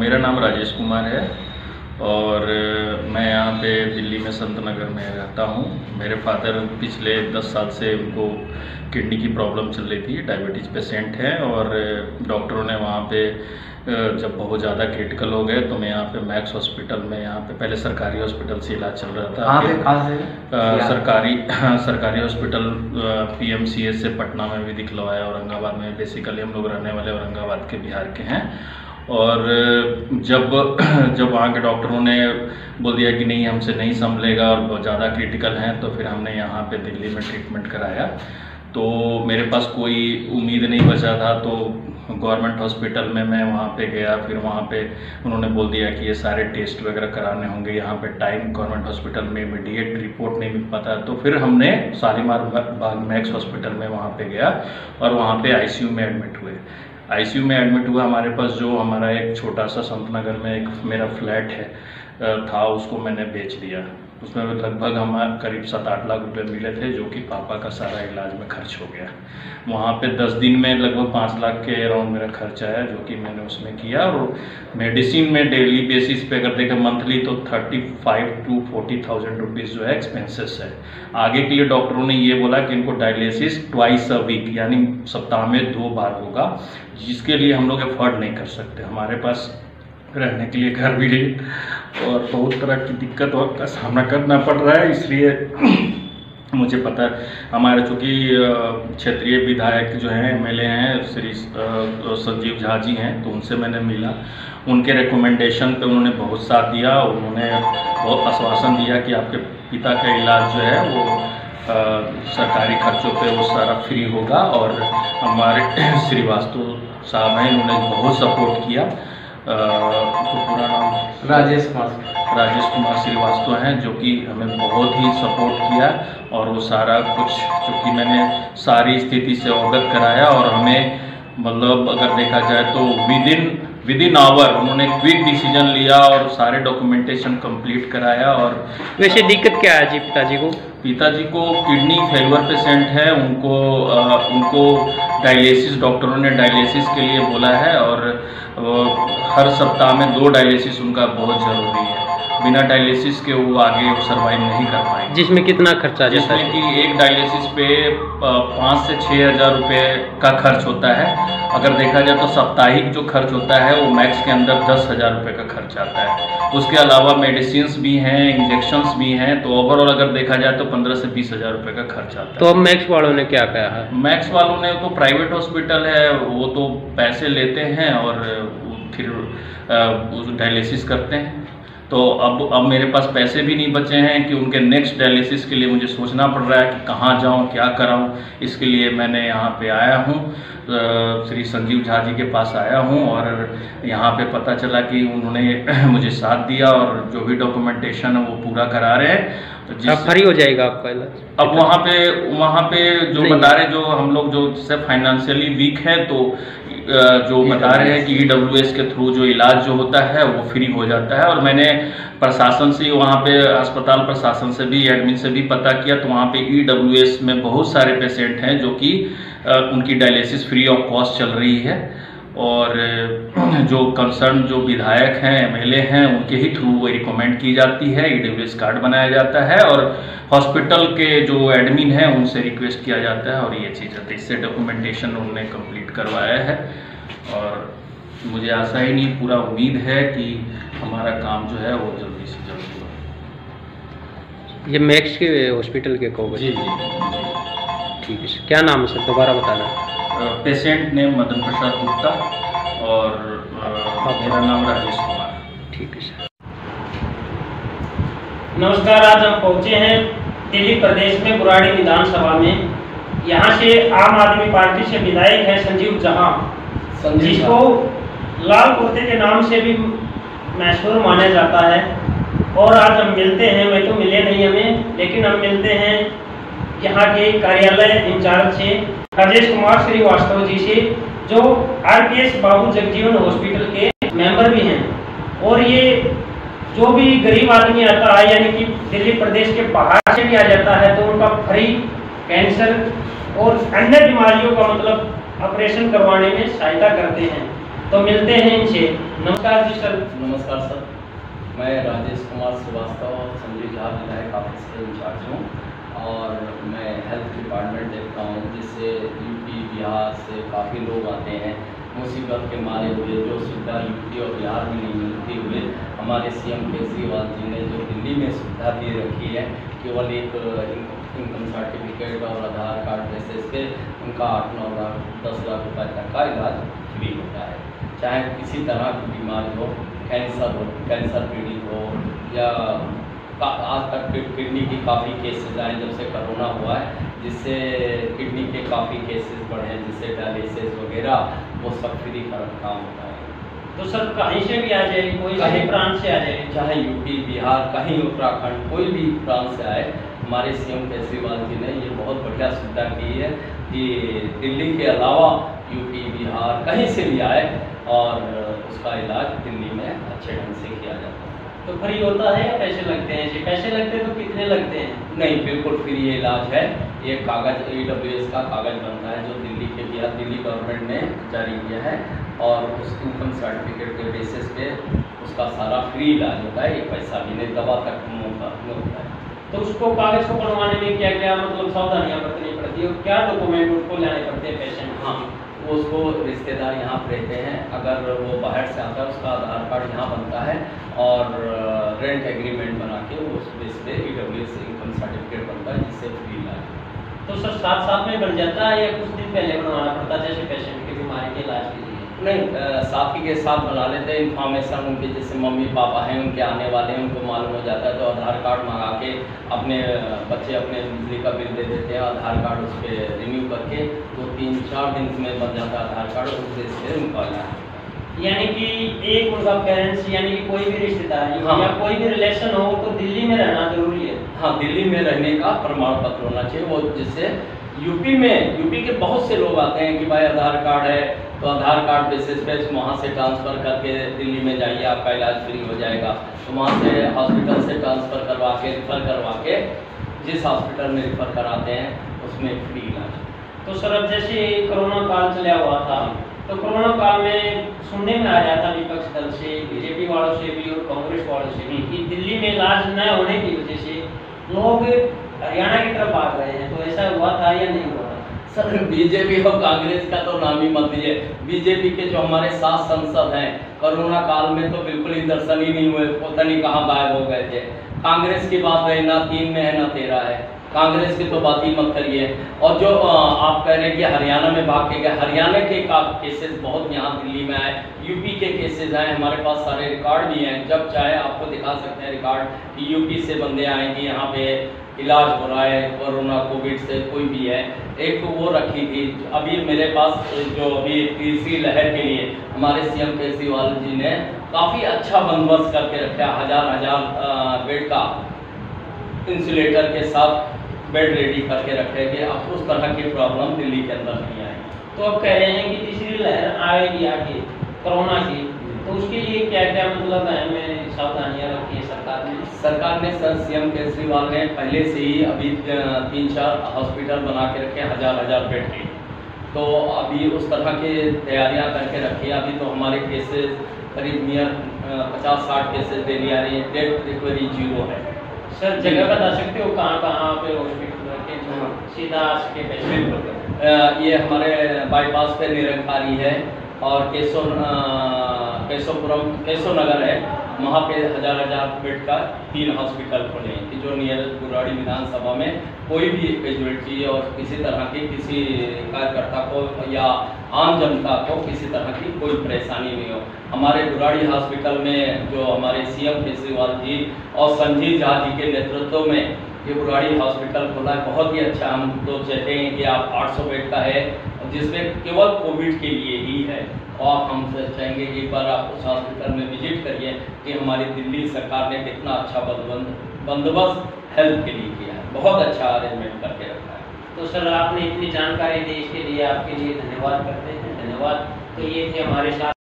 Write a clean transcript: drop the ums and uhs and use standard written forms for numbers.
मेरा नाम राजेश कुमार है और मैं यहाँ पे दिल्ली में संत नगर में रहता हूँ। मेरे फादर पिछले 10 साल से उनको किडनी की प्रॉब्लम चल रही थी, डायबिटीज़ पेशेंट हैं और डॉक्टरों ने वहाँ पे जब बहुत ज़्यादा क्रिटिकल हो गए तो मैं यहाँ पे मैक्स हॉस्पिटल में, यहाँ पे पहले सरकारी हॉस्पिटल से इलाज चल रहा था। कहाँ से? सरकारी हॉस्पिटल PMCH से पटना में भी दिखलवाया, औरंगाबाद में। बेसिकली हम लोग रहने वाले औरंगाबाद के, बिहार के हैं। और जब वहाँ के डॉक्टरों ने बोल दिया कि नहीं, हमसे नहीं संभलेगा और बहुत ज़्यादा क्रिटिकल हैं, तो फिर हमने यहाँ पे दिल्ली में ट्रीटमेंट कराया। तो मेरे पास कोई उम्मीद नहीं बचा था, तो गवर्नमेंट हॉस्पिटल में मैं वहाँ पे गया। फिर वहाँ पे उन्होंने बोल दिया कि ये सारे टेस्ट वगैरह कराने होंगे। यहाँ पे टाइम गवर्नमेंट हॉस्पिटल में इमीडिएट रिपोर्ट नहीं मिल पाता, तो फिर हमने शालीमार बाग मैक्स हॉस्पिटल में वहाँ पे गया और वहाँ पे ICU में एडमिट हुए। ICU में एडमिट हुआ। हमारे पास जो हमारा एक छोटा सा संत नगर में एक मेरा फ्लैट है था, उसको मैंने बेच दिया। उसमें लगभग हमारे करीब 7-8 लाख रुपए मिले थे, जो कि पापा का सारा इलाज में खर्च हो गया। वहाँ पे 10 दिन में लगभग 5 लाख के अराउंड मेरा खर्च आया, जो कि मैंने उसमें किया। और मेडिसिन में डेली बेसिस पे अगर देखें मंथली, तो 35 to 40,000 रुपीज़ जो है एक्सपेंसेस है। आगे के लिए डॉक्टरों ने ये बोला कि इनको डायलिसिस ट्वाइस अ वीक, यानी सप्ताह में 2 बार होगा, जिसके लिए हम लोग एफर्ट नहीं कर सकते। हमारे पास रहने के लिए घर भी नहीं और बहुत तरह की दिक्कत का सामना करना पड़ रहा है। इसलिए मुझे पता है, हमारे चूँकि क्षेत्रीय विधायक जो हैं, MLA हैं, श्री संजीव झा जी हैं, तो उनसे मैंने मिला। उनके रिकमेंडेशन पे उन्होंने बहुत साथ दिया। उन्होंने बहुत आश्वासन दिया कि आपके पिता का इलाज जो है वो सरकारी खर्चों पे वो सारा फ्री होगा। और हमारे श्रीवास्तव साहब हैं, उन्होंने बहुत सपोर्ट किया। तो पूरा नाम राजेश कुमार श्रीवास्तव हैं, जो कि हमें बहुत ही सपोर्ट किया। और वो सारा कुछ, चूँकि मैंने सारी स्थिति से अवगत कराया, और हमें मतलब अगर देखा जाए तो विद इन आवर उन्होंने क्विक डिसीजन लिया और सारे डॉक्यूमेंटेशन कंप्लीट कराया। और वैसे दिक्कत क्या है जी पिताजी को? किडनी फेलियर पेशेंट है। उनको डायलिसिस, डॉक्टरों ने डायलिसिस के लिए बोला है, और हर सप्ताह में 2 डायलिसिस उनका बहुत ज़रूरी है। बिना डायलिसिस के वो आगे सर्वाइव नहीं कर पाएंगे। जिसमें कितना खर्चा जाता है? जिसमें कि एक डायलिसिस पे 5 से 6 हज़ार रुपये का खर्च होता है। अगर देखा जाए तो साप्ताहिक जो खर्च होता है वो मैक्स के अंदर 10,000 रुपये का खर्च आता है। उसके अलावा मेडिसिन्स भी हैं, इंजेक्शंस भी हैं, तो ओवरऑल अगर देखा जाए तो 15 से 20 हज़ार रुपये का खर्च आता है। तो अब मैक्स वालों ने क्या कहा है? मैक्स वालों ने तो, प्राइवेट हॉस्पिटल है, वो तो पैसे लेते हैं और फिर डायलिसिस करते हैं। तो अब मेरे पास पैसे भी नहीं बचे हैं कि उनके नेक्स्ट डायलिसिस के लिए मुझे सोचना पड़ रहा है कि कहाँ जाऊँ, क्या कराऊँ। इसके लिए मैंने यहाँ पे आया हूँ, श्री संजीव झा जी के पास आया हूँ, और यहाँ पे पता चला कि उन्होंने मुझे साथ दिया और जो भी डॉक्यूमेंटेशन है वो पूरा करा रहे हैं। तो अब फ्री हो जाएगा आपका इलाज? अब वहाँ पे जो बता रहे, जो हम लोग जो जैसे फाइनेंशियली वीक हैं, तो जो बता रहे हैं कि EWS के थ्रू जो इलाज जो होता है वो फ्री हो जाता है। और मैंने प्रशासन से, वहाँ पे अस्पताल प्रशासन से भी, एडमिन से भी पता किया, तो वहाँ पे EWS में बहुत सारे पेशेंट हैं जो कि उनकी डायलिसिस फ्री ऑफ कॉस्ट चल रही है। और जो कंसर्न जो विधायक हैं, MLA हैं, उनके ही थ्रू वो रिकमेंड की जाती है, EWS कार्ड बनाया जाता है, और हॉस्पिटल के जो एडमिन हैं उनसे रिक्वेस्ट किया जाता है, और ये चीज़ है। इससे डॉक्यूमेंटेशन उन्होंने कंप्लीट करवाया है, और मुझे आशा ही नहीं, पूरा उम्मीद है कि हमारा काम जो है वो जल्दी से जल्द होगा। ये मैक्स के हॉस्पिटल के कहोगे? जी। ठीक है सर। क्या नाम है सर, दोबारा बताना? पेशेंट नेम मदन प्रसाद गुप्ता और मेरा नाम राजेश कुमार। ठीक है सर। नमस्कार, आज हम पहुंचे हैं दिल्ली प्रदेश में बुराड़ी विधानसभा में। यहाँ से आम आदमी पार्टी से विधायक है संजीव झा, जिसको लाल कुर्ते के नाम से भी मशहूर माना जाता है। और आज हम मिलते हैं, मैं तो मिले नहीं हमें, लेकिन हम मिलते हैं यहाँ के कार्यालय इंचार्ज से, राजेश कुमार श्रीवास्तव जी से, जो RPS बाबू जगजीवन हॉस्पिटल के मेंबर भी हैं। और ये जो भी गरीब आदमी आता है, यानी कि दिल्ली प्रदेश के बाहर से भी आ जाता है, तो उनका फ्री कैंसर और अन्य बीमारियों का मतलब ऑपरेशन करवाने में सहायता करते हैं। तो मिलते हैं इनसे। नमस्कार जी सर। नमस्कार सर, मैं राजेश कुमार श्रीवास्तव संजीव झा विधायक ऑफिस के इंचार्ज हूँ और मैं हेल्थ डिपार्टमेंट देखता हूँ, जिससे यूपी बिहार से काफ़ी लोग आते हैं मुसीबत के मारे हुए, जो सुविधा यूपी और बिहार में नहीं मिलती हुए हमारे सीएम केजरीवाल जी ने जो दिल्ली में सुविधा दे रखी है, केवल एक इनकम सर्टिफिकेट और आधार कार्ड बेसिस पे उनका 8-9 लाख 10 लाख रुपए तक का इलाज फ्री होता है। चाहे किसी तरह की बीमारी हो, कैंसर पीड़ित हो या आज तक किडनी की काफ़ी केसेस आए जब से कोरोना हुआ है, जिससे किडनी के काफ़ी केसेस बढ़े हैं, जिससे डायलिसिस वगैरह वो सब फ्री का काम होता है। तो सर कहीं से भी आ जाए, कोई भी प्रांत से आ जाए, चाहे यूपी बिहार कहीं उत्तराखंड कोई भी प्रांत से आए, हमारे सीएम केजरीवाल जी ने ये बहुत बढ़िया सुविधा की है कि दिल्ली के अलावा यूपी बिहार कहीं से भी आए और उसका इलाज दिल्ली में अच्छे ढंग से किया जाता है। तो फ्री होता है या पैसे लगते हैं? जी पैसे लगते हैं तो कितने लगते हैं? नहीं, बिल्कुल फ्री ये इलाज है। ये कागज़ EWS का कागज़ बनता है जो दिल्ली गवर्नमेंट ने जारी किया है और उस इनकम सर्टिफिकेट के बेसिस पे उसका सारा फ्री इलाज होता है, एक पैसा भी नहीं, दवा तक मुफ्त होता है। तो उसको कागज़ को बनवाने में क्या क्या मतलब सावधानियाँ बरतनी पड़ती है, क्या डॉक्यूमेंट उसको लाने पड़ते हैं पेशेंट? हाँ, उसको रिश्तेदार यहाँ पर रहते हैं, अगर वो बाहर से आता है उसका आधार कार्ड यहाँ बनता है और रेंट एग्रीमेंट बना के उस बेस पे EWS इनकम सर्टिफिकेट बनता है, जिससे फ्री इलाज। तो सर साथ में बन जाता है या कुछ दिन पहले बनवाना पड़ता है, जैसे पेशेंट की बीमारी के इलाज के लिए? नहीं, साथी के साथ बना लेते हैं। इन्फॉर्मेशन उनके जैसे मम्मी पापा हैं, उनके आने वाले हैं, उनको मालूम हो जाता है तो आधार कार्ड मंगा के अपने बच्चे अपने बिजली का बिल दे देते हैं, आधार कार्ड उस पर रिन्यू करके 2-3-4 दिन में बन जाता है आधार कार्ड, उस देश से उनका इलाज। यानी कि एक उनका पेरेंट्स यानी कि कोई भी रिश्तेदार हाँ, या कोई भी रिलेशन हो तो दिल्ली में रहना जरूरी है। हाँ, दिल्ली में रहने का प्रमाण पत्र होना चाहिए, वो जिससे यूपी के बहुत से लोग आते हैं कि भाई आधार कार्ड है तो आधार कार्ड बेसिस पे वहाँ से ट्रांसफ़र करके दिल्ली में जाइए, आपका इलाज फ्री हो जाएगा। तो वहाँ से हॉस्पिटल से ट्रांसफ़र करवा के रिफ़र करवा के जिस हॉस्पिटल में रिफ़र कराते हैं उसमें फ्री इलाज। तो सर अब जैसे कोरोना काल चला हुआ था, तो कोरोना काल में सुनने में आ रहा था विपक्ष दल से, बीजेपी वालों से भी और कांग्रेस वालों से भी कि दिल्ली में इलाज न होने की वजह से लोग हरियाणा की तरफ भाग रहे हैं, तो ऐसा हुआ था या नहीं हुआ? सर बीजेपी और कांग्रेस का तो नाम ही मत दीजिए। बीजेपी के जो हमारे 7 सांसद हैं कोरोना काल में तो बिल्कुल ही दर्शन ही नहीं हुए, पता नहीं कहाँ गायब हो गए थे। कांग्रेस की बात रहे, ना 3 में है ना 13 है, कांग्रेस की तो बात ही मत करिए। और जो आप कह रहे हैं कि हरियाणा में भाग के गए, हरियाणा के केसेस बहुत यहाँ दिल्ली में आए, यूपी के केसेस आए, हमारे पास सारे रिकॉर्ड भी हैं, जब चाहे आपको दिखा सकते हैं रिकॉर्ड कि यूपी से बंदे आएंगे यहाँ पे इलाज हो रहा है कोरोना कोविड से, कोई भी है। एक तो वो रखी थी, अभी मेरे पास जो अभी तीसरी लहर के लिए हमारे सीएम केजरीवाल जी ने काफ़ी अच्छा बंदोबस्त करके रखा, हजार बेड का इंसुलेटर के साथ बेड रेडी करके रखे कि अब उस तरह की प्रॉब्लम दिल्ली के अंदर नहीं आएगी। तो अब कह रहे हैं कि तीसरी लहर आएगी आगे कोरोना की, तो उसके लिए क्या क्या मतलब हमें सावधानियां रखी है सरकार ने? सर सीएम केजरीवाल ने पहले से ही अभी 3-4 हॉस्पिटल बना के रखे, हजार बेड के, तो अभी उस तरह की तैयारियां करके रखी है। अभी तो हमारे केसेस करीब नियर 50-60 केसेस डेली आ रही है, डेथ रिकवरी 0 है। सर जगह बता सकते हो कहाँ पे हॉस्पिटल रखे जो सीधा आ सके पेशेंट? ये हमारे बाईपास पे निरंकारी है और केशव नगर है, वहाँ पे हजार बेड का 3 हॉस्पिटल खोले हैं कि जो नियरेस्ट बुराड़ी विधानसभा में कोई भी कैजुअलिटी और किसी तरह की किसी कार्यकर्ता को या आम जनता को किसी तरह की कोई परेशानी नहीं हो। हमारे बुराड़ी हॉस्पिटल में जो हमारे सीएम केजरीवाल जी और संजीव झा जी के नेतृत्व में ये बुराड़ी हॉस्पिटल खोला है, बहुत ही अच्छा। हम तो चाहते हैं कि आप 800 बेड का है जिसमें केवल कोविड के लिए ही है, और हम चाहेंगे कि एक बार आप उस हॉस्पिटल में विजिट करिए कि हमारी दिल्ली सरकार ने कितना अच्छा बंदोबस्त हेल्थ के लिए किया है, बहुत अच्छा अरेंजमेंट करके रखा है। तो सर आपने इतनी जानकारी दी, इसके लिए आपके लिए धन्यवाद करते हैं। धन्यवाद। तो ये थे हमारे साथ